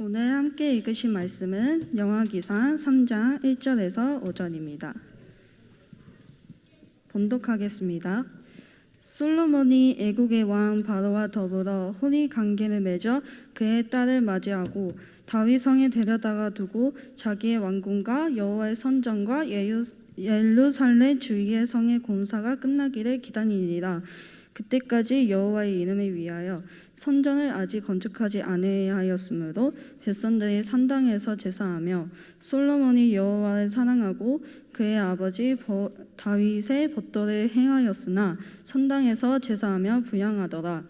오늘 함께 읽으신 말씀은 영화기상 3장 1절에서 5절입니다. 본독하겠습니다. 솔로몬이 애국의 왕 바로와 더불어 혼인 관계를 맺어 그의 딸을 맞이하고 다윗 성에 데려다가 두고 자기의 왕궁과 여호와의 선전과 예루살렘 주위의 성의 공사가 끝나기를 기다리니라. 그때까지 여호와의 이름을 위하여 선전을 아직 건축하지 아니하였으므로 백성들이 산당에서 제사하며 솔로몬이 여호와를 사랑하고 그의 아버지 다윗의 법도를 행하였으나 선당에서 제사하며 부양하더라.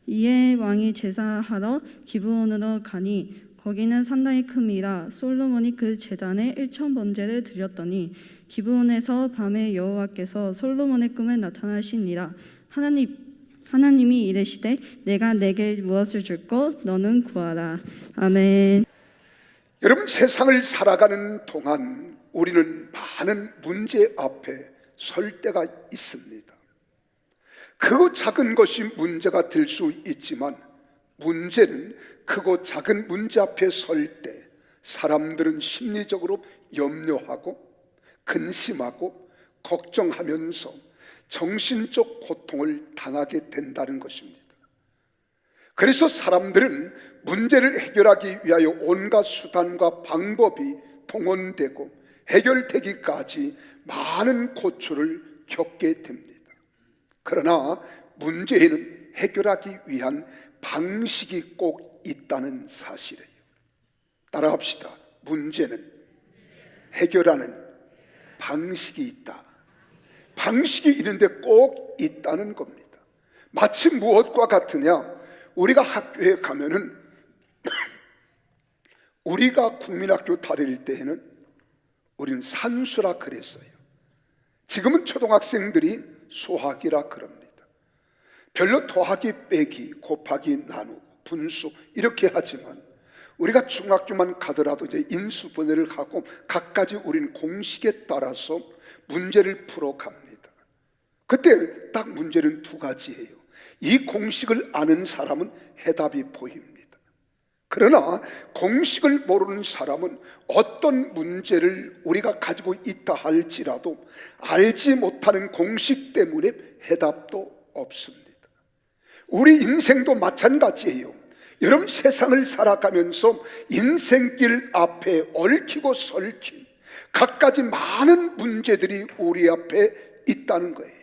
이에 왕이 제사하러 기브온으로 가니 거기는 상당히 큼이라. 솔로몬이 그 제단에 1,000번제를 드렸더니 기브온에서 밤에 여호와께서 솔로몬의 꿈에 나타나시니라. 하나님이 이르시되 내가 내게 무엇을 줄고 너는 구하라. 아멘. 여러분, 세상을 살아가는 동안 우리는 많은 문제 앞에 설 때가 있습니다. 크고 작은 것이 문제가 될 수 있지만 문제는 크고 작은 문제 앞에 설 때 사람들은 심리적으로 염려하고 근심하고 걱정하면서 정신적 고통을 당하게 된다는 것입니다. 그래서 사람들은 문제를 해결하기 위하여 온갖 수단과 방법이 동원되고 해결되기까지 많은 고초를 겪게 됩니다. 그러나 문제에는 해결하기 위한 방식이 꼭 있다는 사실이에요. 따라합시다. 문제는 해결하는 방식이 있다. 방식이 있는데 꼭 있다는 겁니다. 마치 무엇과 같으냐? 우리가 학교에 가면은 우리가 국민학교 다닐 때에는 우리는 산수라 그랬어요. 지금은 초등학생들이 수학이라 그럽니다. 별로 더하기 빼기 곱하기 나누고 분수 이렇게 하지만 우리가 중학교만 가더라도 이제 인수분해를 하고 각가지 우리는 공식에 따라서 문제를 풀어갑니다. 그때 딱 문제는 두 가지예요. 이 공식을 아는 사람은 해답이 보입니다. 그러나 공식을 모르는 사람은 어떤 문제를 우리가 가지고 있다 할지라도 알지 못하는 공식 때문에 해답도 없습니다. 우리 인생도 마찬가지예요. 여러분, 세상을 살아가면서 인생길 앞에 얽히고 설킨 갖가지 많은 문제들이 우리 앞에 있다는 거예요.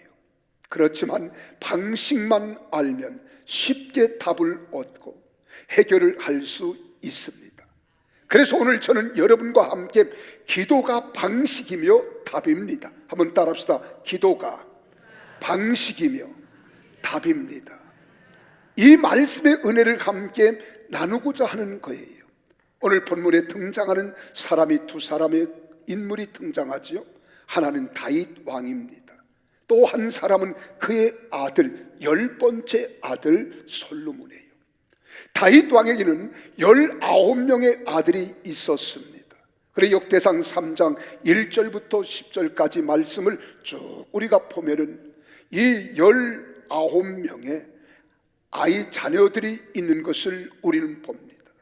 그렇지만 방식만 알면 쉽게 답을 얻고 해결을 할 수 있습니다. 그래서 오늘 저는 여러분과 함께 기도가 방식이며 답입니다. 한번 따라합시다. 기도가 방식이며 답입니다. 이 말씀의 은혜를 함께 나누고자 하는 거예요. 오늘 본문에 등장하는 사람이 두 사람의 인물이 등장하지요. 하나는 다윗 왕입니다. 또 한 사람은 그의 아들, 10번째 아들 솔로몬이에요. 다윗 왕에게는 19명의 아들이 있었습니다. 그래서 역대상 3장 1절부터 10절까지 말씀을 쭉 우리가 보면은 이 19명의 아이 자녀들이 있는 것을 우리는 봅니다.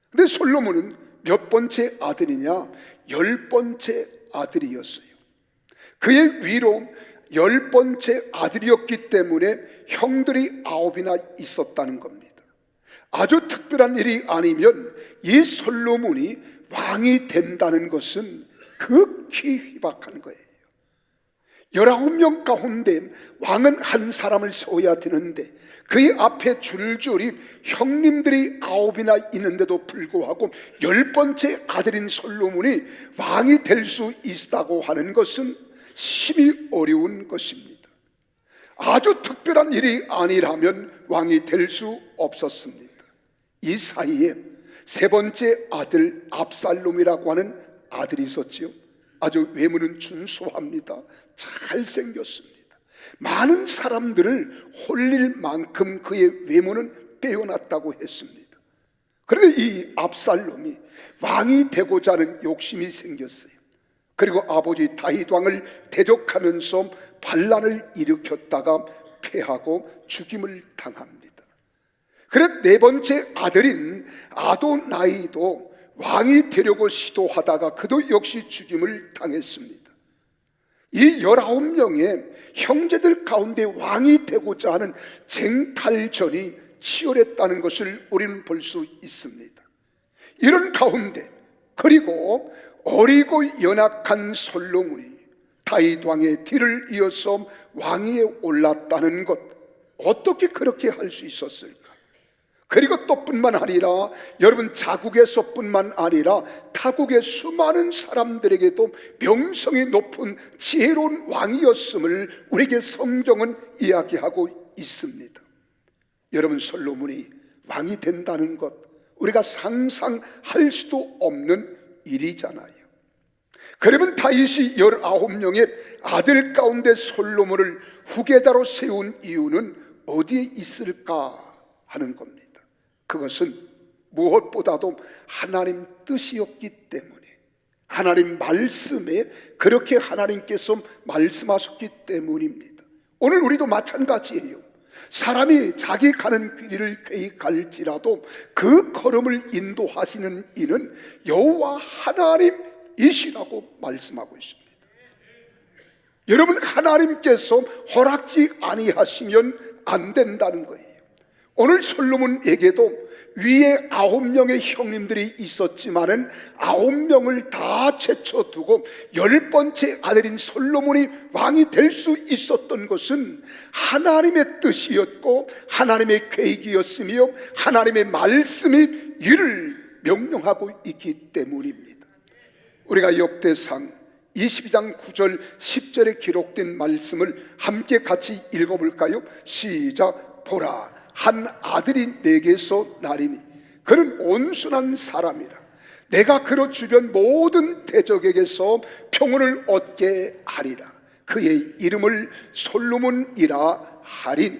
근데 솔로몬은 몇 번째 아들이냐? 10번째 아들이었어요. 그의 위로 10번째 아들이었기 때문에 형들이 9이나 있었다는 겁니다. 아주 특별한 일이 아니면 이 솔로몬이 왕이 된다는 것은 극히 희박한 거예요. 19명 가운데 왕은 한 사람을 세워야 되는데 그의 앞에 줄줄이 형님들이 9이나 있는데도 불구하고 10번째 아들인 솔로몬이 왕이 될 수 있다고 하는 것은 심히 어려운 것입니다. 아주 특별한 일이 아니라면 왕이 될 수 없었습니다. 이 사이에 세 번째 아들 압살롬이라고 하는 아들이 있었지요. 아주 외모는 준수합니다. 잘생겼습니다. 많은 사람들을 홀릴 만큼 그의 외모는 빼어났다고 했습니다. 그런데 이 압살롬이 왕이 되고자 하는 욕심이 생겼어요. 그리고 아버지 다윗 왕을 대적하면서 반란을 일으켰다가 패하고 죽임을 당합니다. 그래서 네 번째 아들인 아도나이도 왕이 되려고 시도하다가 그도 역시 죽임을 당했습니다. 이 19명의 형제들 가운데 왕이 되고자 하는 쟁탈전이 치열했다는 것을 우리는 볼 수 있습니다. 이런 가운데 그리고 어리고 연약한 솔로몬이 다윗 왕의 뒤를 이어서 왕위에 올랐다는 것, 어떻게 그렇게 할 수 있었을까? 그리고 또 뿐만 아니라 여러분, 자국에서뿐만 아니라 타국의 수많은 사람들에게도 명성이 높은 지혜로운 왕이었음을 우리에게 성경은 이야기하고 있습니다. 여러분, 솔로몬이 왕이 된다는 것, 우리가 상상할 수도 없는 일이잖아요. 그러면 다윗이 19명의 아들 가운데 솔로몬을 후계자로 세운 이유는 어디에 있을까 하는 겁니다. 그것은 무엇보다도 하나님 뜻이었기 때문에, 하나님 말씀에 그렇게 하나님께서 말씀하셨기 때문입니다. 오늘 우리도 마찬가지예요. 사람이 자기 가는 길을 계획할지라도 그 걸음을 인도하시는 이는 여호와 하나님이시라고 말씀하고 있습니다. 여러분, 하나님께서 허락지 아니하시면 안 된다는 거예요. 오늘 솔로몬에게도 위에 9명의 형님들이 있었지만은 9명을 다 제쳐두고 10번째 아들인 솔로몬이 왕이 될 수 있었던 것은 하나님의 뜻이었고 하나님의 계획이었으며 하나님의 말씀이 이를 명령하고 있기 때문입니다. 우리가 역대상 22장 9절 10절에 기록된 말씀을 함께 같이 읽어볼까요? 시작. 보라, 한 아들이 내게서 나리니 그는 온순한 사람이라. 내가 그로 주변 모든 대적에게서 평온을 얻게 하리라. 그의 이름을 솔로몬이라 하리니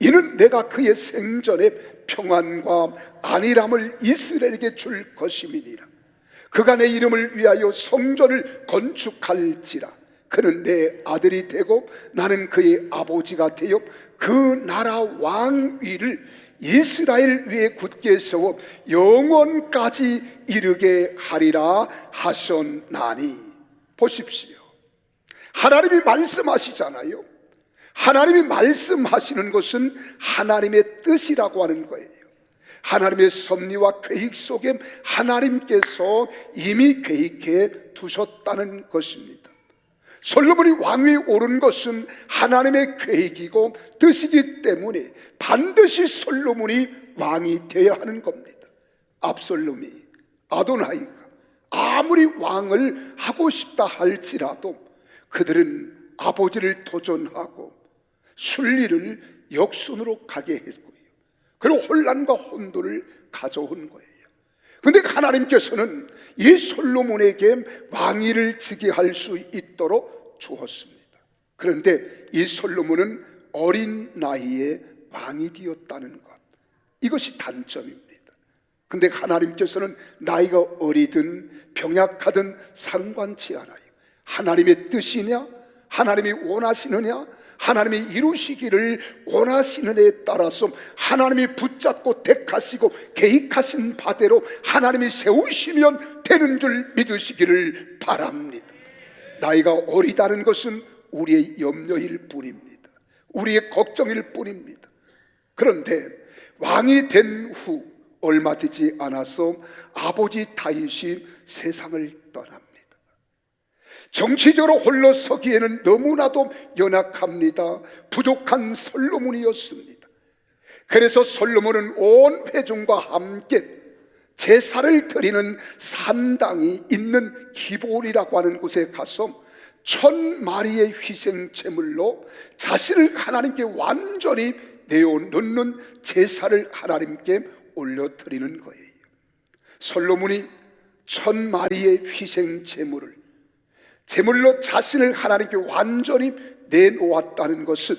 이는 내가 그의 생전에 평안과 안일함을 이스라엘에게 줄 것임이니라. 그가 내 이름을 위하여 성전을 건축할지라. 그는 내 아들이 되고 나는 그의 아버지가 되어 그 나라 왕위를 이스라엘 위에 굳게 세워 영원까지 이르게 하리라 하셨나니. 보십시오, 하나님이 말씀하시잖아요. 하나님이 말씀하시는 것은 하나님의 뜻이라고 하는 거예요. 하나님의 섭리와 계획 속에 하나님께서 이미 계획해 두셨다는 것입니다. 솔로몬이 왕위에 오른 것은 하나님의 계획이고 뜻이기 때문에 반드시 솔로몬이 왕이 되어야 하는 겁니다. 압살롬이, 아도나이가 아무리 왕을 하고 싶다 할지라도 그들은 아버지를 도전하고 순리를 역순으로 가게 했고요, 그리고 혼란과 혼돈을 가져온 거예요. 그런데 하나님께서는 이 솔로몬에게 왕위를 지게 할 수 있도록 주었습니다. 그런데 이 솔로몬은 어린 나이에 왕이 되었다는 것, 이것이 단점입니다. 그런데 하나님께서는 나이가 어리든 병약하든 상관치 않아요. 하나님의 뜻이냐, 하나님이 원하시느냐, 하나님이 이루시기를 원하시는 데에 따라서 하나님이 붙잡고 택하시고 계획하신 바대로 하나님이 세우시면 되는 줄 믿으시기를 바랍니다. 나이가 어리다는 것은 우리의 염려일 뿐입니다. 우리의 걱정일 뿐입니다. 그런데 왕이 된 후 얼마 되지 않아서 아버지 다윗이 세상을 떠납니다. 정치적으로 홀로 서기에는 너무나도 연약합니다. 부족한 솔로몬이었습니다. 그래서 솔로몬은 온 회중과 함께 제사를 드리는 산당이 있는 기브온이라고 하는 곳에 가서 1000마리의 희생 제물로 자신을 하나님께 완전히 내어놓는 제사를 하나님께 올려드리는 거예요. 솔로몬이 1000마리의 희생 제물로 자신을 하나님께 완전히 내놓았다는 것은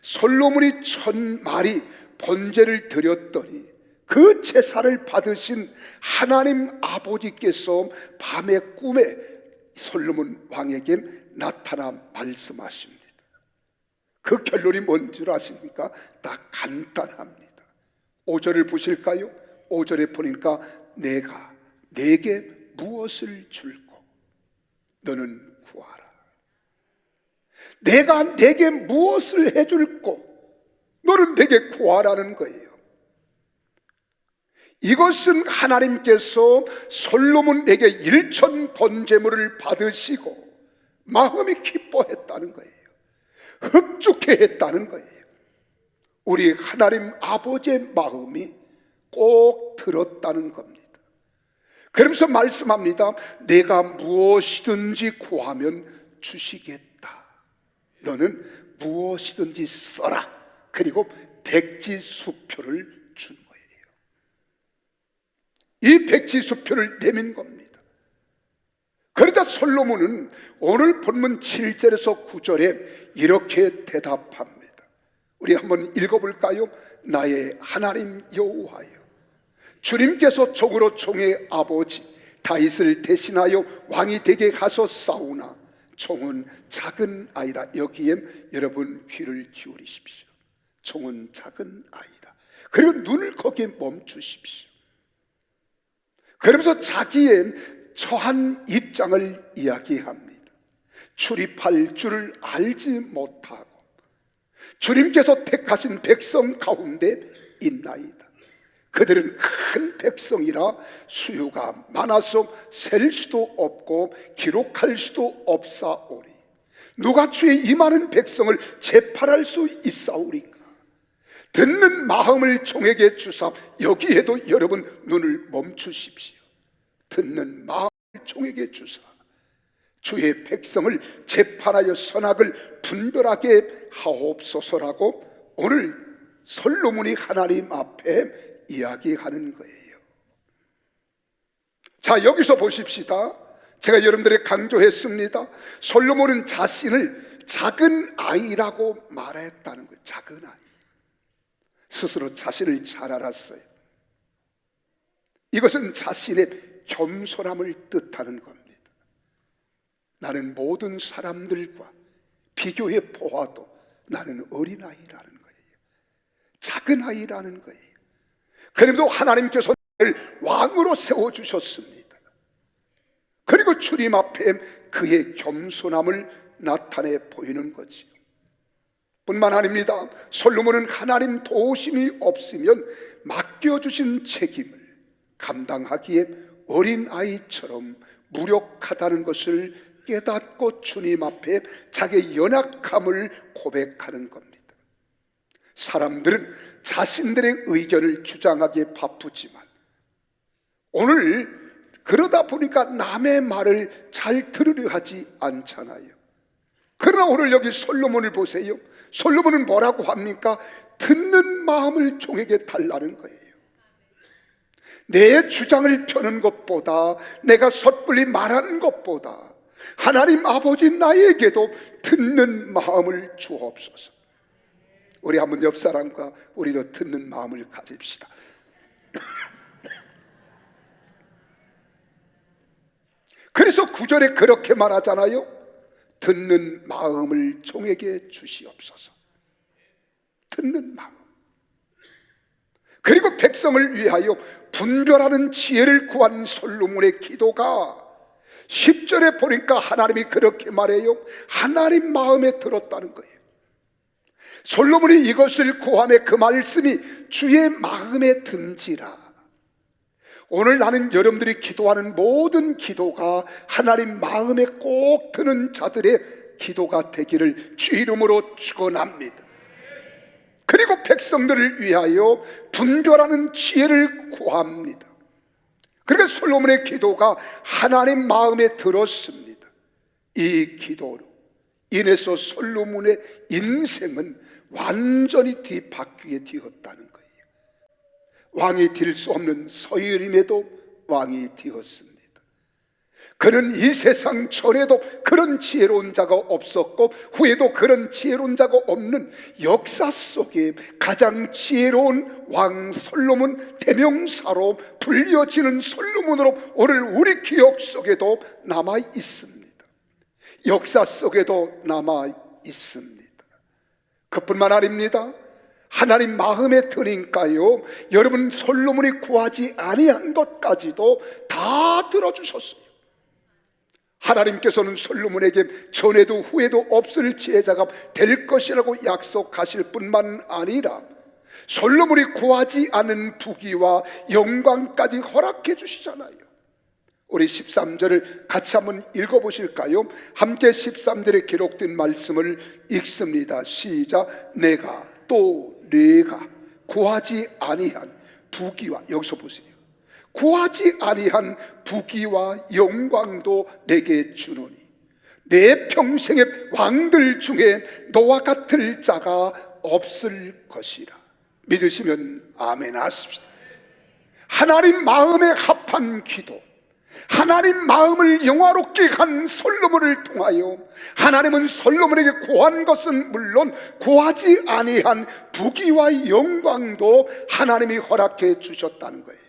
솔로몬이 1000마리 번제를 드렸더니 그 제사를 받으신 하나님 아버지께서 밤의 꿈에 솔로몬 왕에게 나타나 말씀하십니다. 그 결론이 뭔 줄 아십니까? 다 간단합니다. 5절을 보실까요? 5절에 보니까 내가 내게 무엇을 줄고 너는 구하라. 내가 내게 무엇을 해줄고 너는 내게 구하라는 거예요. 이것은 하나님께서 솔로몬에게 일천 번제물을 받으시고 마음이 기뻐했다는 거예요. 흡족해 했다는 거예요. 우리 하나님 아버지의 마음이 꼭 들었다는 겁니다. 그러면서 말씀합니다. 내가 무엇이든지 구하면 주시겠다. 너는 무엇이든지 써라. 그리고 백지수표를 준 거예요. 이 백지수표를 내민 겁니다. 그러자 솔로몬은 오늘 본문 7절에서 9절에 이렇게 대답합니다. 우리 한번 읽어볼까요? 나의 하나님 여호와여, 주님께서 종으로 종의 아버지 다윗을 대신하여 왕이 되게 하셨사오나 종은 작은 아이라. 여기에 여러분 귀를 기울이십시오. 종은 작은 아이라. 그리고 눈을 거기에 멈추십시오. 그러면서 자기의 처한 입장을 이야기합니다. 출입할 줄을 알지 못하고 주님께서 택하신 백성 가운데 있나이다. 그들은 큰 백성이라 수요가 많아서 셀 수도 없고 기록할 수도 없사오니 누가 주의 이 많은 백성을 재팔할 수 있사오리까? 듣는 마음을 종에게 주사. 여기에도 여러분 눈을 멈추십시오. 듣는 마음을 종에게 주사 주의 백성을 재판하여 선악을 분별하게 하옵소서라고 오늘 솔로몬이 하나님 앞에 이야기하는 거예요. 자, 여기서 보십시다. 제가 여러분들에게 강조했습니다. 솔로몬은 자신을 작은 아이라고 말했다는 거예요. 작은 아이. 스스로 자신을 잘 알았어요. 이것은 자신의 겸손함을 뜻하는 겁니다. 나는 모든 사람들과 비교해 보아도 나는 어린아이라는 거예요. 작은 아이라는 거예요. 그래도 하나님께서 나를 왕으로 세워주셨습니다. 그리고 주님 앞에 그의 겸손함을 나타내 보이는 거지요. 뿐만 아닙니다. 솔로몬은 하나님 도우심이 없으면 맡겨주신 책임을 감당하기에 어린아이처럼 무력하다는 것을 깨닫고 주님 앞에 자기의 연약함을 고백하는 겁니다. 사람들은 자신들의 의견을 주장하기에 바쁘지만 오늘 그러다 보니까 남의 말을 잘 들으려 하지 않잖아요. 그러나 오늘 여기 솔로몬을 보세요. 솔로몬은 뭐라고 합니까? 듣는 마음을 종에게 달라는 거예요. 내 주장을 펴는 것보다, 내가 섣불리 말하는 것보다 하나님 아버지 나에게도 듣는 마음을 주옵소서. 우리 한번 옆 사람과 우리도 듣는 마음을 가집시다. 그래서 9절에 그렇게 말하잖아요. 듣는 마음을 종에게 주시옵소서. 듣는 마음. 그리고 백성을 위하여 분별하는 지혜를 구한 솔로몬의 기도가 10절에 보니까 하나님이 그렇게 말해요. 하나님 마음에 들었다는 거예요. 솔로몬이 이것을 구함에 그 말씀이 주의 마음에 든지라. 오늘 나는 여러분들이 기도하는 모든 기도가 하나님 마음에 꼭 드는 자들의 기도가 되기를 주 이름으로 축원합니다. 그리고 백성들을 위하여 분별하는 지혜를 구합니다. 그러니까 솔로몬의 기도가 하나님 마음에 들었습니다. 이 기도로 인해서 솔로몬의 인생은 완전히 뒤바뀌게 되었다는 거예요. 왕이 될 수 없는 서유림에도 왕이 되었습니다. 그는 이 세상 전에도 그런 지혜로운 자가 없었고 후에도 그런 지혜로운 자가 없는 역사 속에 가장 지혜로운 왕 솔로몬 대명사로 불려지는 솔로몬으로 오늘 우리 기억 속에도 남아 있습니다. 역사 속에도 남아 있습니다. 그뿐만 아닙니다. 하나님 마음에 드니까요, 여러분 솔로몬이 구하지 아니한 것까지도 다 들어주셨어요. 하나님께서는 솔로몬에게 전에도 후에도 없을 지혜자가 될 것이라고 약속하실 뿐만 아니라 솔로몬이 구하지 않은 부귀와 영광까지 허락해 주시잖아요. 우리 13절을 같이 한번 읽어보실까요? 함께 13절에 기록된 말씀을 읽습니다. 시작. 내가 또 네가 구하지 아니한 부귀와, 여기서 보세요, 구하지 아니한 부귀와 영광도 내게 주노니 내 평생의 왕들 중에 너와 같을 자가 없을 것이라. 믿으시면 아멘 하십시다. 하나님 마음에 합한 기도, 하나님 마음을 영화롭게 한 솔로몬을 통하여 하나님은 솔로몬에게 구한 것은 물론 구하지 아니한 부귀와 영광도 하나님이 허락해 주셨다는 거예요.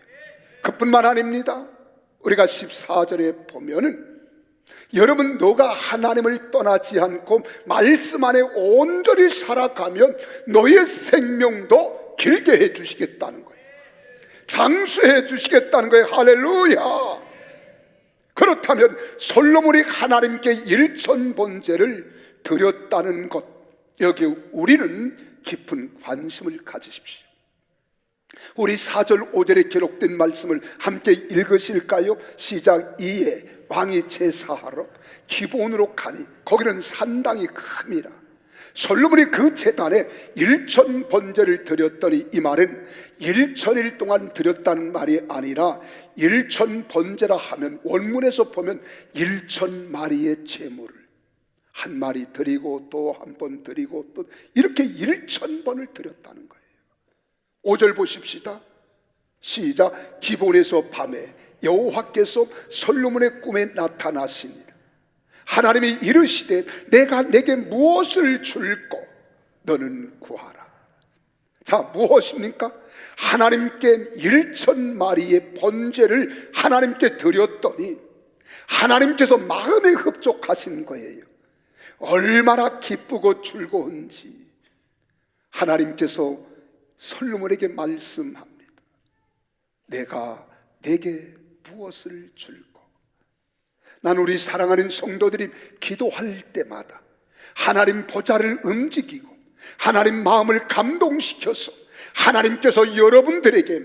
그뿐만 아닙니다. 우리가 14절에 보면은 여러분, 너가 하나님을 떠나지 않고 말씀 안에 온전히 살아가면 너의 생명도 길게 해 주시겠다는 거예요. 장수해 주시겠다는 거예요. 할렐루야. 그렇다면 솔로몬이 하나님께 일천번제를 드렸다는 것, 여기 우리는 깊은 관심을 가지십시오. 우리 4절 5절에 기록된 말씀을 함께 읽으실까요? 시작. 이에 왕이 제사하러 기본으로 가니 거기는 산당이 큽니다. 솔로몬이 그 제단에 1000번제를 드렸더니, 이 말은 1000일 동안 드렸다는 말이 아니라 1000번제라 하면 원문에서 보면 1000마리의 제물을 한 마리 드리고 또 한 번 드리고 또 이렇게 1000번을 드렸다는 거예요. 5절 보십시다. 시작. 기본에서 밤에 여호와께서 솔로몬의 꿈에 나타나시니라. 하나님이 이르시되 내가 내게 무엇을 줄꼬 너는 구하라. 자, 무엇입니까? 하나님께 1000마리의 번제를 하나님께 드렸더니 하나님께서 마음에 흡족하신 거예요. 얼마나 기쁘고 즐거운지 하나님께서 솔로몬에게 말씀합니다. 내가 내게 무엇을 줄꼬. 난 우리 사랑하는 성도들이 기도할 때마다 하나님 보좌를 움직이고 하나님 마음을 감동시켜서 하나님께서 여러분들에게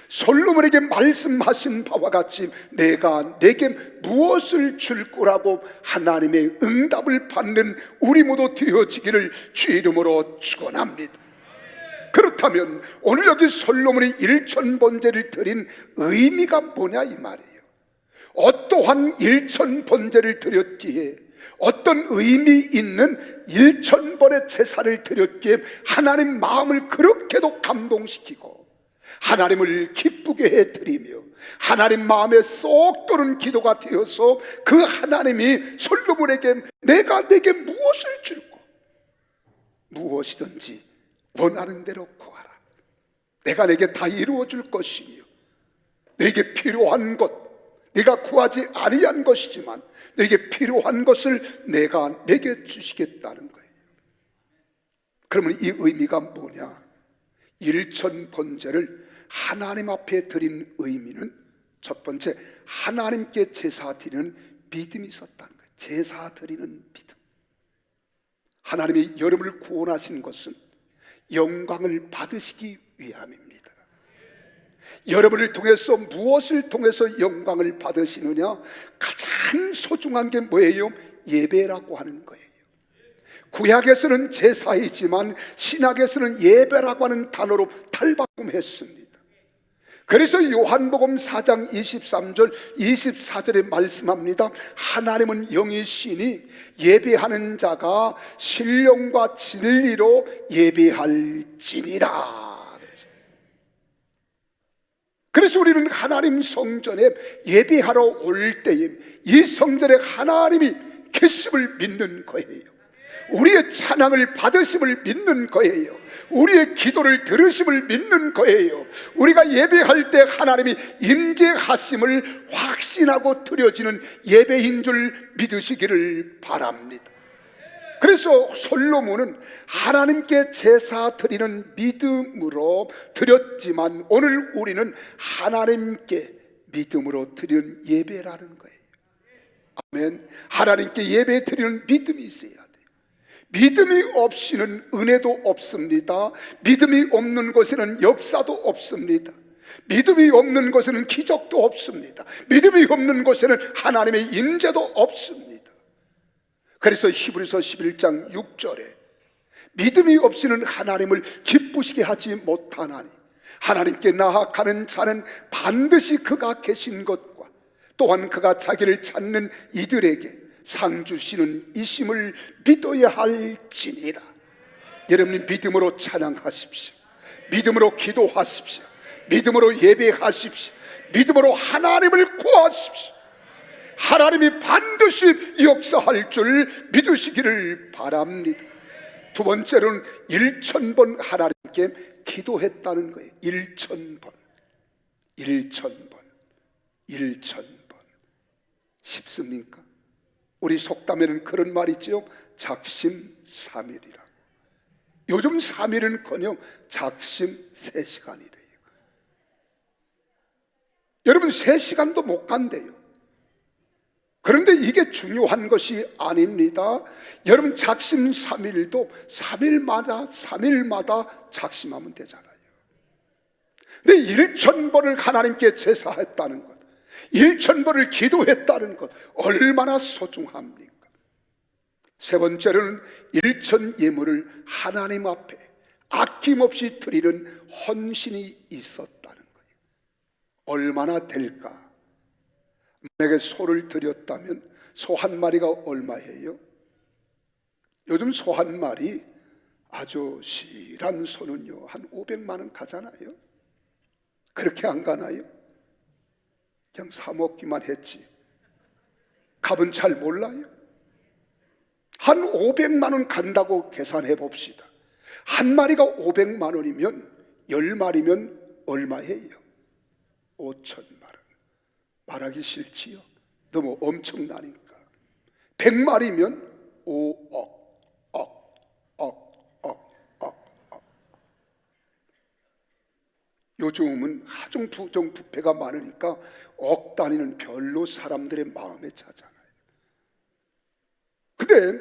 솔로몬에게 말씀하신 바와 같이 내가 내게 무엇을 줄 거라고 하나님의 응답을 받는 우리 모두 되어지기를 주 이름으로 축원합니다. 그렇다면 오늘 여기 솔로몬이 1000번제를 드린 의미가 뭐냐 이 말이에요. 어떠한 1000번제를 드렸기에, 어떤 의미 있는 1000번의 제사를 드렸기에 하나님 마음을 그렇게도 감동시키고 하나님을 기쁘게 해드리며 하나님 마음에 쏙 드는 기도가 되어서 그 하나님이 솔로몬에게 내가 내게 무엇을 줄고 무엇이든지 원하는 대로 구하라. 내가 내게 다 이루어 줄 것이며 내게 필요한 것, 네가 구하지 아니한 것이지만 내게 필요한 것을 내가 내게 주시겠다는 거예요. 그러면 이 의미가 뭐냐? 1000번제를 하나님 앞에 드린 의미는 첫 번째, 하나님께 제사 드리는 믿음이 있었다는 거예요. 제사 드리는 믿음. 하나님이 여러분을 구원하신 것은 영광을 받으시기 위함입니다. 여러분을 통해서 무엇을 통해서 영광을 받으시느냐? 가장 소중한 게 뭐예요? 예배라고 하는 거예요. 구약에서는 제사이지만 신약에서는 예배라고 하는 단어로 탈바꿈했습니다. 그래서 요한복음 4장 23절 24절에 말씀합니다. 하나님은 영이시니 예배하는 자가 신령과 진리로 예배할지니라. 그래서 우리는 하나님 성전에 예배하러 올 때에 이 성전에 하나님이 계심을 믿는 거예요. 우리의 찬양을 받으심을 믿는 거예요. 우리의 기도를 들으심을 믿는 거예요. 우리가 예배할 때 하나님이 임재하심을 확신하고 드려지는 예배인 줄 믿으시기를 바랍니다. 그래서 솔로몬은 하나님께 제사 드리는 믿음으로 드렸지만 오늘 우리는 하나님께 믿음으로 드리는 예배라는 거예요. 아멘. 하나님께 예배 드리는 믿음이 있어야 돼요. 믿음이 없이는 은혜도 없습니다. 믿음이 없는 곳에는 역사도 없습니다. 믿음이 없는 곳에는 기적도 없습니다. 믿음이 없는 곳에는 하나님의 임재도 없습니다. 그래서 히브리서 11장 6절에 믿음이 없이는 하나님을 기쁘시게 하지 못하나니 하나님께 나아가는 자는 반드시 그가 계신 것과 또한 그가 자기를 찾는 이들에게 상 주시는 이심을 믿어야 할지니라. 여러분이 믿음으로 찬양하십시오. 믿음으로 기도하십시오. 믿음으로 예배하십시오. 믿음으로 하나님을 구하십시오. 하나님이 반드시 역사할 줄 믿으시기를 바랍니다. 두 번째로는 1000번 하나님께 기도했다는 거예요. 1000번. 쉽습니까? 우리 속담에는 그런 말이 있지요. 작심삼일이라고. 요즘 3일은커녕 작심 3시간이래요. 여러분 3시간도 못 간대요. 그런데 이게 중요한 것이 아닙니다. 여러분 작심 3일도 3일마다 작심하면 되잖아요. 근데 1000번을 하나님께 제사했다는 것, 1000번을 기도했다는 것 얼마나 소중합니까? 세 번째로는 1000 예물을 하나님 앞에 아낌없이 드리는 헌신이 있었다는 거예요. 얼마나 될까? 만약에 소를 드렸다면 소 한 마리가 얼마예요? 요즘 소 한 마리 아주 실한 소는요 한 500만 원 가잖아요. 그렇게 안 가나요? 그냥 사 먹기만 했지 값은 잘 몰라요. 한 500만 원 간다고 계산해 봅시다. 한 마리가 500만 원이면 10마리면 얼마예요? 5천만 원. 말하기 싫지요. 너무 엄청나니까. 100마리면 5억. 요즘은 하중부정 부패가 많으니까 억 단위는 별로 사람들의 마음에 차잖아요. 근데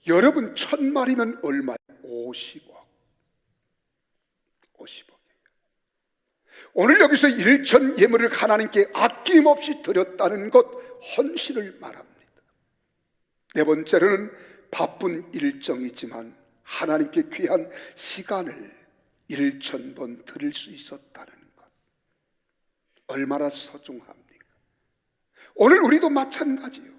여러분 1000마리면 얼마예요? 50억. 50억이에요. 오늘 여기서 1000 예물을 하나님께 아낌없이 드렸다는 것, 헌신을 말합니다. 네 번째로는 바쁜 일정이지만 하나님께 귀한 시간을 1000번 드릴 수 있었다는 것, 얼마나 소중합니까? 오늘 우리도 마찬가지요.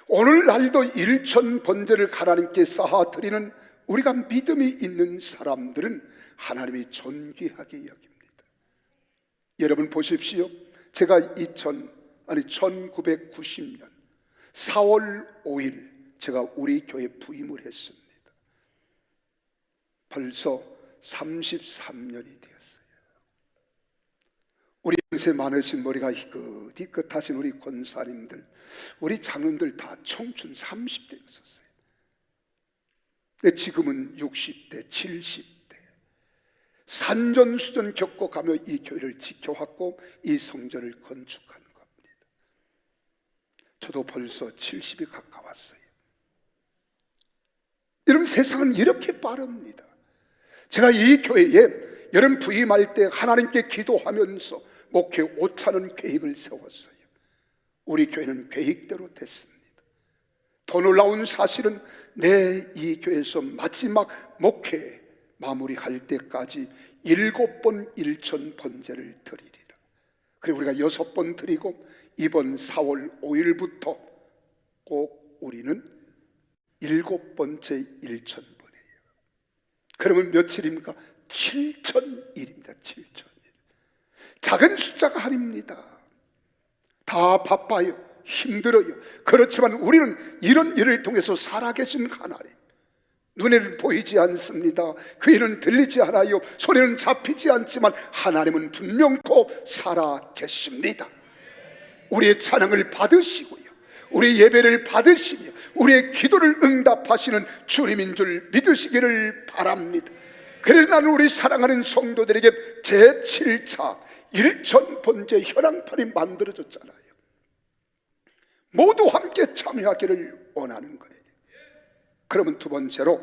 오늘날도 1000 번제를 하나님께 쌓아 드리는 우리가 믿음이 있는 사람들은 하나님이 존귀하게 여깁니다. 여러분 보십시오. 제가 1990년 4월 5일 제가 우리 교회 부임을 했습니다. 벌써 33년이 되었어요. 우리 연세 많으신 머리가 희끗희끗하신 우리 권사님들, 우리 장로들 다 청춘 30대였었어요. 근데 지금은 60대, 70대 산전수전 겪어가며 이 교회를 지켜왔고 이 성전을 건축한 겁니다. 저도 벌써 70이 가까웠어요. 여러분 세상은 이렇게 빠릅니다. 제가 이 교회에 여러분 부임할 때 하나님께 기도하면서 목회 5차는 계획을 세웠어요. 우리 교회는 계획대로 됐습니다. 더 놀라운 사실은 내 이 교회에서 마지막 목회 마무리할 때까지 7번 1000 번제를 드리리라. 그리고 우리가 6번 드리고 이번 4월 5일부터 꼭 우리는 7번째 1000번이에요. 그러면 며칠입니까? 7000일입니다. 7000일. 작은 숫자가 아닙니다. 다 바빠요. 힘들어요. 그렇지만 우리는 이런 일을 통해서 살아계신 하나님, 눈에는 보이지 않습니다. 귀에는 들리지 않아요. 손에는 잡히지 않지만 하나님은 분명코 살아계십니다. 우리의 찬양을 받으시고요, 우리 예배를 받으시며 우리의 기도를 응답하시는 주님인 줄 믿으시기를 바랍니다. 그래서 나는 우리 사랑하는 성도들에게 제7차 일천번제 현황판이 만들어졌잖아요. 모두 함께 참여하기를 원하는 거예요. 그러면 두 번째로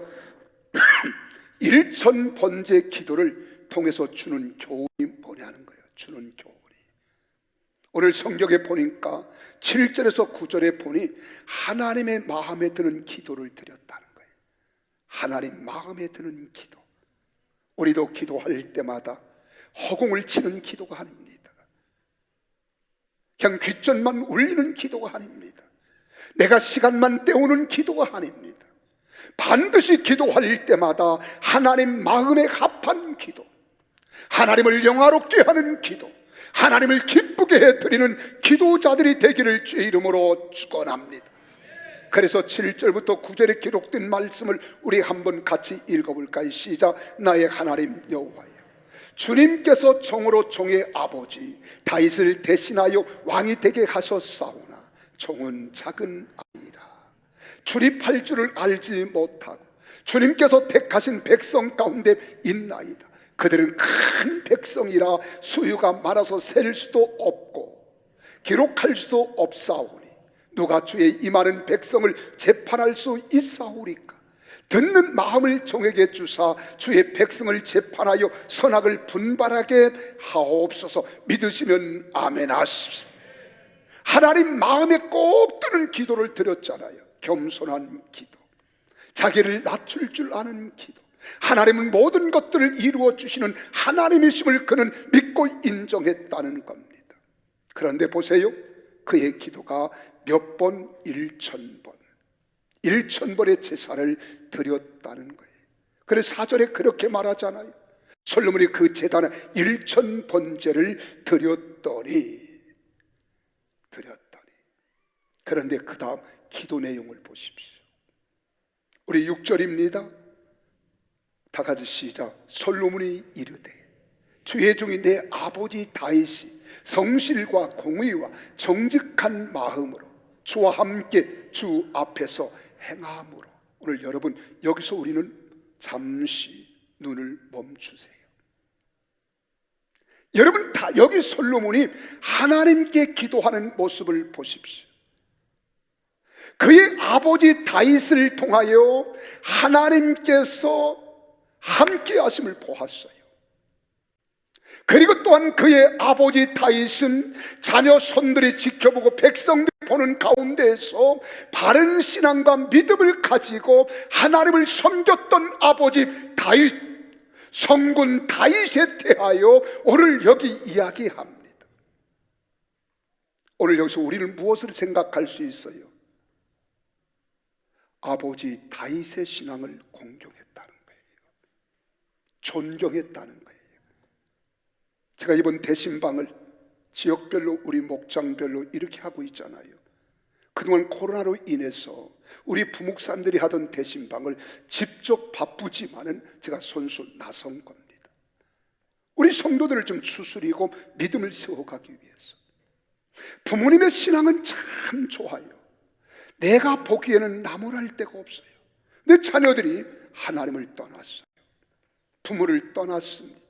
일천번제 기도를 통해서 주는 교훈이 뭐냐는 거예요. 주는 교훈이 오늘 성경에 보니까 7절에서 9절에 보니 하나님의 마음에 드는 기도를 드렸다는 거예요. 하나님 마음에 드는 기도. 우리도 기도할 때마다 허공을 치는 기도가 아닙니다. 그냥 귓전만 울리는 기도가 아닙니다. 내가 시간만 때우는 기도가 아닙니다. 반드시 기도할 때마다 하나님 마음에 합한 기도, 하나님을 영화롭게 하는 기도, 하나님을 기쁘게 해드리는 기도자들이 되기를 주의 이름으로 축원합니다. 그래서 7절부터 9절에 기록된 말씀을 우리 한번 같이 읽어볼까요? 시작. 나의 하나님 여호와여, 주님께서 종으로 종의 아버지 다윗을 대신하여 왕이 되게 하셨사오나 종은 작은 아이라 출입할 줄을 알지 못하고 주님께서 택하신 백성 가운데 있나이다. 그들은 큰 백성이라 수유가 많아서 셀 수도 없고 기록할 수도 없사오니 누가 주의 이 많은 백성을 재판할 수 있사오리까? 듣는 마음을 종에게 주사 주의 백성을 재판하여 선악을 분발하게 하옵소서. 믿으시면 아멘 하십시오. 하나님 마음에 꼭 드는 기도를 드렸잖아요. 겸손한 기도, 자기를 낮출 줄 아는 기도, 하나님은 모든 것들을 이루어 주시는 하나님이심을 그는 믿고 인정했다는 겁니다. 그런데 보세요, 그의 기도가 몇 번? 1000번 1000번의 제사를 드렸다는 거예요. 그래서 4절에 그렇게 말하잖아요. 솔로몬이 그 제단에 1000번제를 드렸더니. 그런데 그 다음 기도 내용을 보십시오. 우리 6절입니다. 다 같이 시작. 솔로몬이 이르되 주의 종이 내 아버지 다윗이 성실과 공의와 정직한 마음으로 주와 함께 주 앞에서 행함으로. 오늘 여러분 여기서 우리는 잠시 눈을 멈추세요. 여러분 다 여기 솔로몬이 하나님께 기도하는 모습을 보십시오. 그의 아버지 다윗을 통하여 하나님께서 함께 하심을 보았어요. 그리고 또한 그의 아버지 다윗은 자녀 손들이 지켜보고 백성들이 보는 가운데에서 바른 신앙과 믿음을 가지고 하나님을 섬겼던 아버지 다윗, 성군 다윗에 대하여 오늘 여기 이야기합니다. 오늘 여기서 우리는 무엇을 생각할 수 있어요? 아버지 다윗의 신앙을 공경했다는 거예요. 존경했다는 거예요. 제가 이번 대신방을 지역별로 우리 목장별로 이렇게 하고 있잖아요. 그동안 코로나로 인해서 우리 부목사님들이 하던 대신방을 직접 바쁘지만은 제가 손수 나선 겁니다. 우리 성도들을 좀 추스리고 믿음을 세워가기 위해서. 부모님의 신앙은 참 좋아요. 내가 보기에는 나무랄 데가 없어요. 내 자녀들이 하나님을 떠났어요. 부모를 떠났습니다.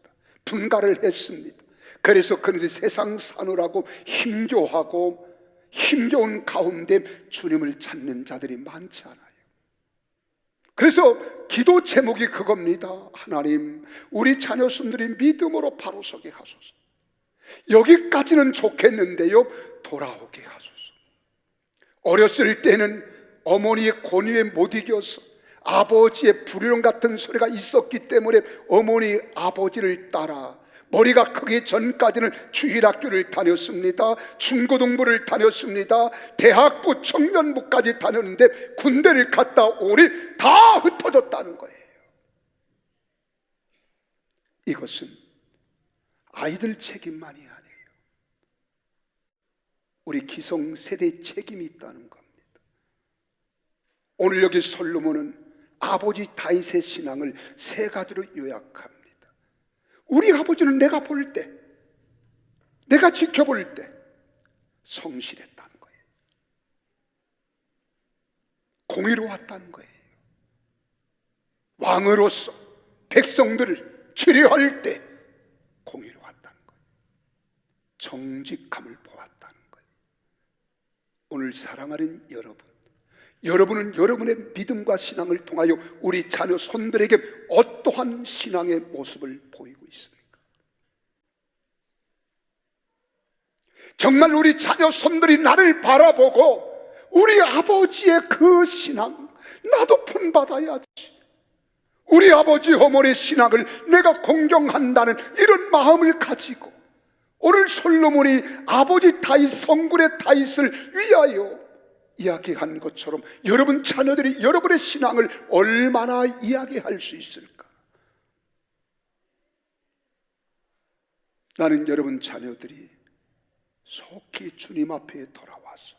분가를 했습니다. 그래서 그들이 세상 사느라고 힘겨운 가운데 주님을 찾는 자들이 많지 않아요. 그래서 기도 제목이 그겁니다. 하나님, 우리 자녀순들이 믿음으로 바로 서게 하소서. 여기까지는 좋겠는데요, 돌아오게 하소서. 어렸을 때는 어머니의 권위에 못 이겨서 아버지의 불효령 같은 소리가 있었기 때문에 어머니 아버지를 따라 머리가 크기 전까지는 주일학교를 다녔습니다. 중고등부를 다녔습니다. 대학부, 청년부까지 다녔는데 군대를 갔다 오니 다 흩어졌다는 거예요. 이것은 아이들 책임만이 아니에요. 우리 기성세대의 책임이 있다는 겁니다. 오늘 여기 솔로몬은 아버지 다윗의 신앙을 세 가지로 요약합니다. 우리 아버지는 내가 볼 때, 내가 지켜볼 때 성실했다는 거예요. 공의로웠다는 거예요. 왕으로서 백성들을 치료할 때 공의로웠다는 거예요. 정직함을 보았다는 거예요. 오늘 사랑하는 여러분은 여러분의 믿음과 신앙을 통하여 우리 자녀 손들에게 어떠한 신앙의 모습을 보이고 있습니까? 정말 우리 자녀 손들이 나를 바라보고 우리 아버지의 그 신앙 나도 본받아야지, 우리 아버지 어머니의 신앙을 내가 공경한다는 이런 마음을 가지고 오늘 솔로몬이 아버지 다윗, 성군의 다윗을 위하여 이야기한 것처럼 여러분 자녀들이 여러분의 신앙을 얼마나 이야기할 수 있을까? 나는 여러분 자녀들이 속히 주님 앞에 돌아와서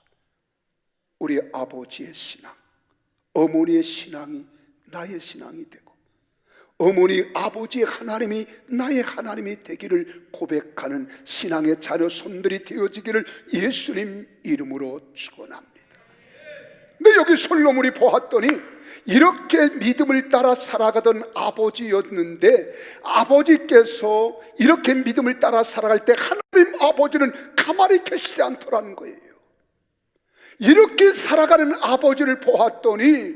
우리 아버지의 신앙, 어머니의 신앙이 나의 신앙이 되고 어머니, 아버지의 하나님이 나의 하나님이 되기를 고백하는 신앙의 자녀 손들이 되어지기를 예수님 이름으로 축원합니다. 근데 여기 솔로몬이 보았더니 이렇게 믿음을 따라 살아가던 아버지였는데 아버지께서 이렇게 믿음을 따라 살아갈 때 하나님 아버지는 가만히 계시지 않더라는 거예요. 이렇게 살아가는 아버지를 보았더니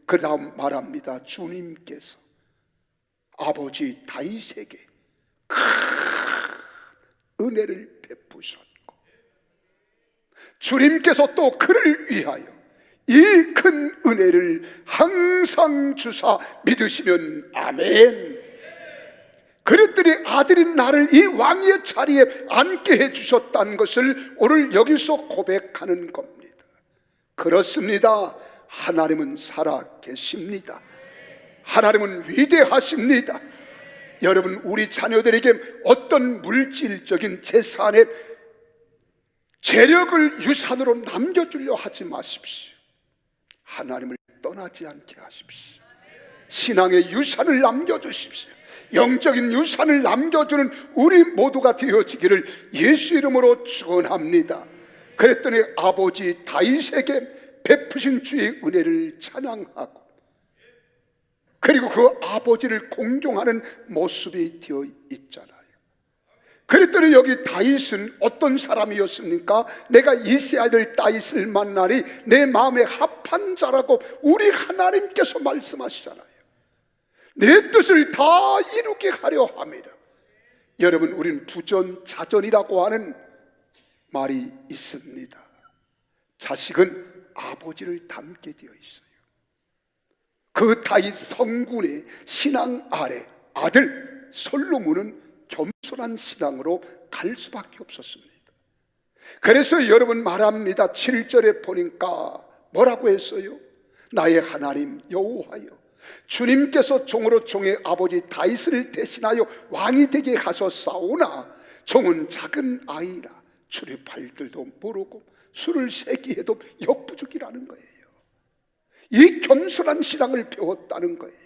그 다음 말합니다. 주님께서 아버지 다윗에게 큰 은혜를 베푸셨고 주님께서 또 그를 위하여 이 큰 은혜를 항상 주사 믿으시면 아멘. 그랬더니 아들인 나를 이 왕의 자리에 앉게 해주셨다는 것을 오늘 여기서 고백하는 겁니다. 그렇습니다. 하나님은 살아 계십니다. 하나님은 위대하십니다. 여러분, 우리 자녀들에게 어떤 물질적인 재산의 재력을 유산으로 남겨주려 하지 마십시오. 하나님을 떠나지 않게 하십시오. 신앙의 유산을 남겨주십시오. 영적인 유산을 남겨주는 우리 모두가 되어지기를 예수 이름으로 축원합니다. 그랬더니 아버지 다윗에게 베푸신 주의 은혜를 찬양하고 그리고 그 아버지를 공경하는 모습이 되어 있잖아요. 그랬더니 여기 다윗은 어떤 사람이었습니까? 내가 이세 아들 다윗을 만나니 내 마음에 합한 자라고 우리 하나님께서 말씀하시잖아요. 내 뜻을 다 이루게 하려 합니다. 여러분, 우리는 부전자전이라고 하는 말이 있습니다. 자식은 아버지를 닮게 되어 있어요. 그 다윗 성군의 신앙 아래 아들 솔로몬은 겸손한 신앙으로 갈 수밖에 없었습니다. 그래서 여러분 말합니다. 7절에 보니까 뭐라고 했어요? 나의 하나님 여호와여, 주님께서 종으로 종의 아버지 다윗을 대신하여 왕이 되게 하셨사오나 종은 작은 아이라 출입할 줄도 모르고 술을 세기해도 역부족이라는 거예요. 이 겸손한 신앙을 배웠다는 거예요.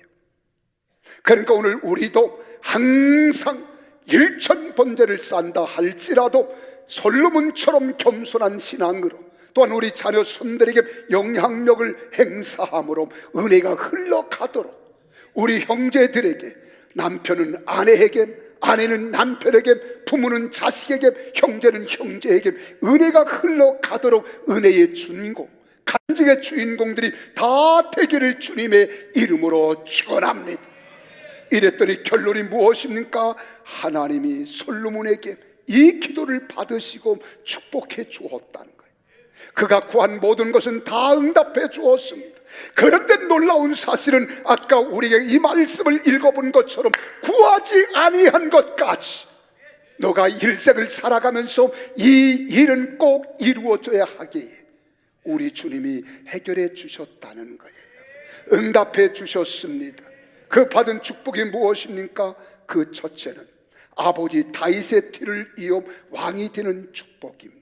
그러니까 오늘 우리도 항상 일천번제를 쌓는다 할지라도 솔로몬처럼 겸손한 신앙으로 또한 우리 자녀 손들에게 영향력을 행사함으로 은혜가 흘러가도록 우리 형제들에게, 남편은 아내에게, 아내는 남편에게, 부모는 자식에게, 형제는 형제에게 은혜가 흘러가도록 은혜의 주인공, 간증의 주인공들이 다 되기를 주님의 이름으로 축원합니다. 이랬더니 결론이 무엇입니까? 하나님이 솔로몬에게 이 기도를 받으시고 축복해 주었다는 거예요. 그가 구한 모든 것은 다 응답해 주었습니다. 그런데 놀라운 사실은 아까 우리가 이 말씀을 읽어본 것처럼 구하지 아니한 것까지 너가 일생을 살아가면서 이 일은 꼭 이루어져야 하기에 우리 주님이 해결해 주셨다는 거예요. 응답해 주셨습니다. 그 받은 축복이 무엇입니까? 그 첫째는 아버지 다윗의 뒤를 이어 왕이 되는 축복입니다.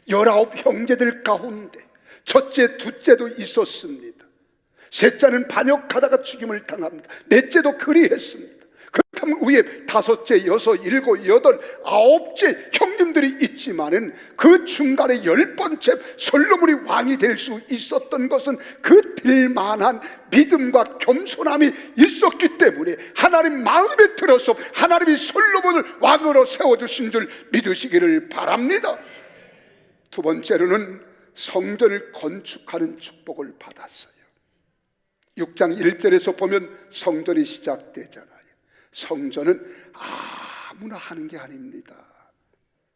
19 형제들 가운데 첫째, 둘째도 있었습니다. 셋째는 반역하다가 죽임을 당합니다. 넷째도 그리했습니다. 그 그 위에 다섯째, 여섯, 일곱, 여덟, 아홉째 형님들이 있지만은 그 중간에 열 번째 솔로몬이 왕이 될 수 있었던 것은 그 될 만한 믿음과 겸손함이 있었기 때문에 하나님 마음에 들어서 하나님이 솔로몬을 왕으로 세워주신 줄 믿으시기를 바랍니다. 두 번째로는 성전을 건축하는 축복을 받았어요. 6장 1절에서 보면 성전이 시작되잖아요. 성전은 아무나 하는 게 아닙니다.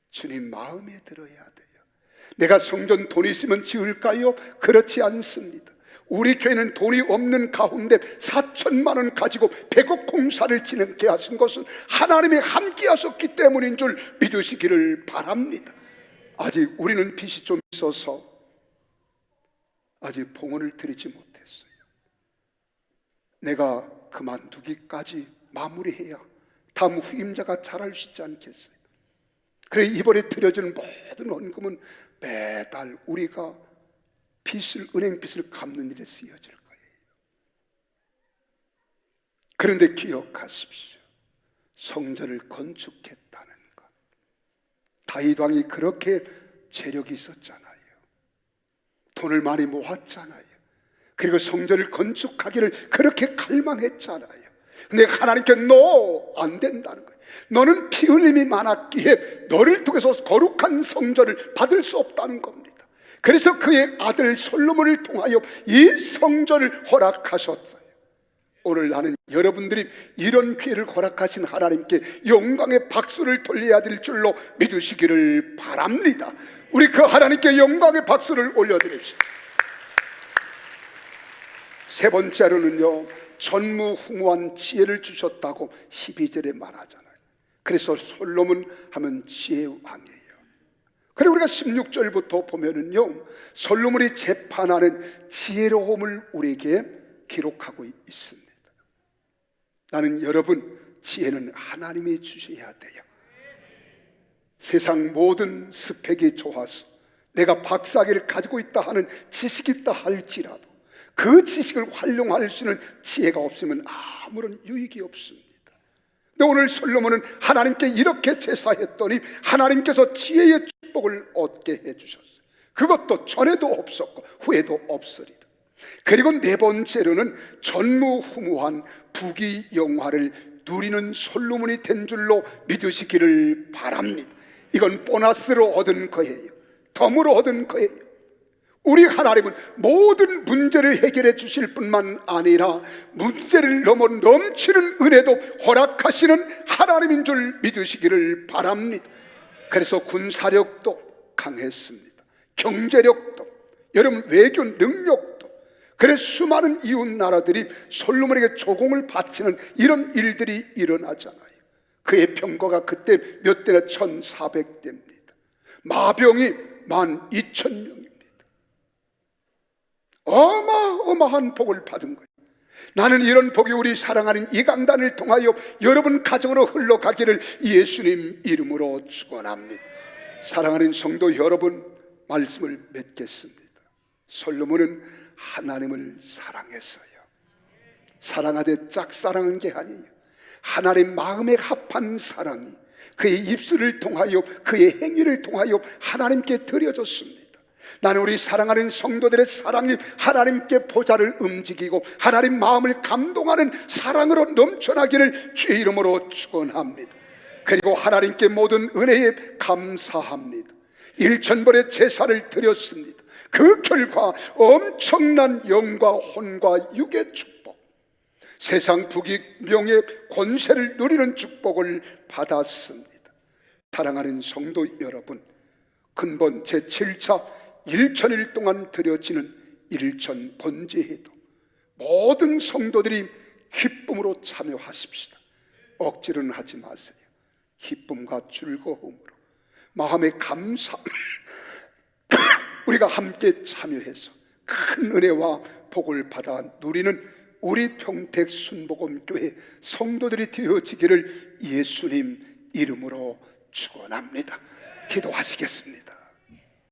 주님 마음에 들어야 돼요. 내가 성전 돈이 있으면 지을까요? 그렇지 않습니다. 우리 교회는 돈이 없는 가운데 4천만 원 가지고 100억 공사를 진행케 하신 것은 하나님이 함께 하셨기 때문인 줄 믿으시기를 바랍니다. 아직 우리는 빚이 좀 있어서 아직 봉헌을 드리지 못했어요. 내가 그만두기까지 마무리해야 다음 후임자가 잘할 수 있지 않겠어요? 그래 이번에 드려지는 모든 헌금은 매달 우리가 은행 빚을 갚는 일에 쓰여질 거예요. 그런데 기억하십시오. 성전을 건축했다는 것. 다윗 왕이 그렇게 재력이 있었잖아요. 돈을 많이 모았잖아요. 그리고 성전을 건축하기를 그렇게 갈망했잖아요. 근데 하나님께 너 안 된다는 거예요. 너는 피 흘림이 많았기에 너를 통해서 거룩한 성전을 받을 수 없다는 겁니다. 그래서 그의 아들 솔로몬을 통하여 이 성전을 허락하셨어요. 오늘 나는 여러분들이 이런 기회를 허락하신 하나님께 영광의 박수를 돌려야 될 줄로 믿으시기를 바랍니다. 우리 그 하나님께 영광의 박수를 올려드립시다. 세 번째로는요, 전무후무한 지혜를 주셨다고 12절에 말하잖아요. 그래서 솔로몬 하면 지혜의 왕이에요. 그리고 우리가 16절부터 보면은요, 솔로몬이 재판하는 지혜로움을 우리에게 기록하고 있습니다. 나는 여러분, 지혜는 하나님이 주셔야 돼요. 세상 모든 스펙이 좋아서 내가 박사학위를 가지고 있다 하는 지식이 있다 할지라도 그 지식을 활용할 수 있는 지혜가 없으면 아무런 유익이 없습니다. 근데 오늘 솔로몬은 하나님께 이렇게 제사했더니 하나님께서 지혜의 축복을 얻게 해주셨어요. 그것도 전에도 없었고 후에도 없으리라. 그리고 네 번째로는 전무후무한 부귀영화를 누리는 솔로몬이 된 줄로 믿으시기를 바랍니다. 이건 보너스로 얻은 거예요. 덤으로 얻은 거예요. 우리 하나님은 모든 문제를 해결해 주실 뿐만 아니라 문제를 넘어 넘치는 은혜도 허락하시는 하나님인 줄 믿으시기를 바랍니다. 그래서 군사력도 강했습니다. 경제력도, 여러분 외교 능력도, 그래서 수많은 이웃 나라들이 솔로몬에게 조공을 바치는 이런 일들이 일어나잖아요. 그의 병거가 그때 몇 대나 1,400대입니다. 마병이 12,000명입니다. 어마어마한 복을 받은 거예요. 나는 이런 복이 우리 사랑하는 이 강단을 통하여 여러분 가정으로 흘러가기를 예수님 이름으로 축원합니다. 사랑하는 성도 여러분, 말씀을 맺겠습니다. 솔로몬은 하나님을 사랑했어요. 사랑하되 짝사랑한 게 아니에요. 하나님 마음에 합한 사랑이 그의 입술을 통하여 그의 행위를 통하여 하나님께 드려졌습니다. 나는 우리 사랑하는 성도들의 사랑이 하나님께 보좌를 움직이고 하나님 마음을 감동하는 사랑으로 넘쳐나기를 주의 이름으로 축원합니다. 그리고 하나님께 모든 은혜에 감사합니다. 1,000번의 제사를 드렸습니다. 그 결과 엄청난 영과 혼과 육의 축복, 세상 부귀 명예 권세를 누리는 축복을 받았습니다. 사랑하는 성도 여러분, 근본 제7차 1,000일 동안 드려지는 1,000 번제에도 모든 성도들이 기쁨으로 참여하십시다. 억지로는 하지 마세요. 기쁨과 즐거움으로 마음의 감사 우리가 함께 참여해서 큰 은혜와 복을 받아 누리는 우리 평택 순복음교회 성도들이 되어지기를 예수님 이름으로 축원합니다. 기도하시겠습니다.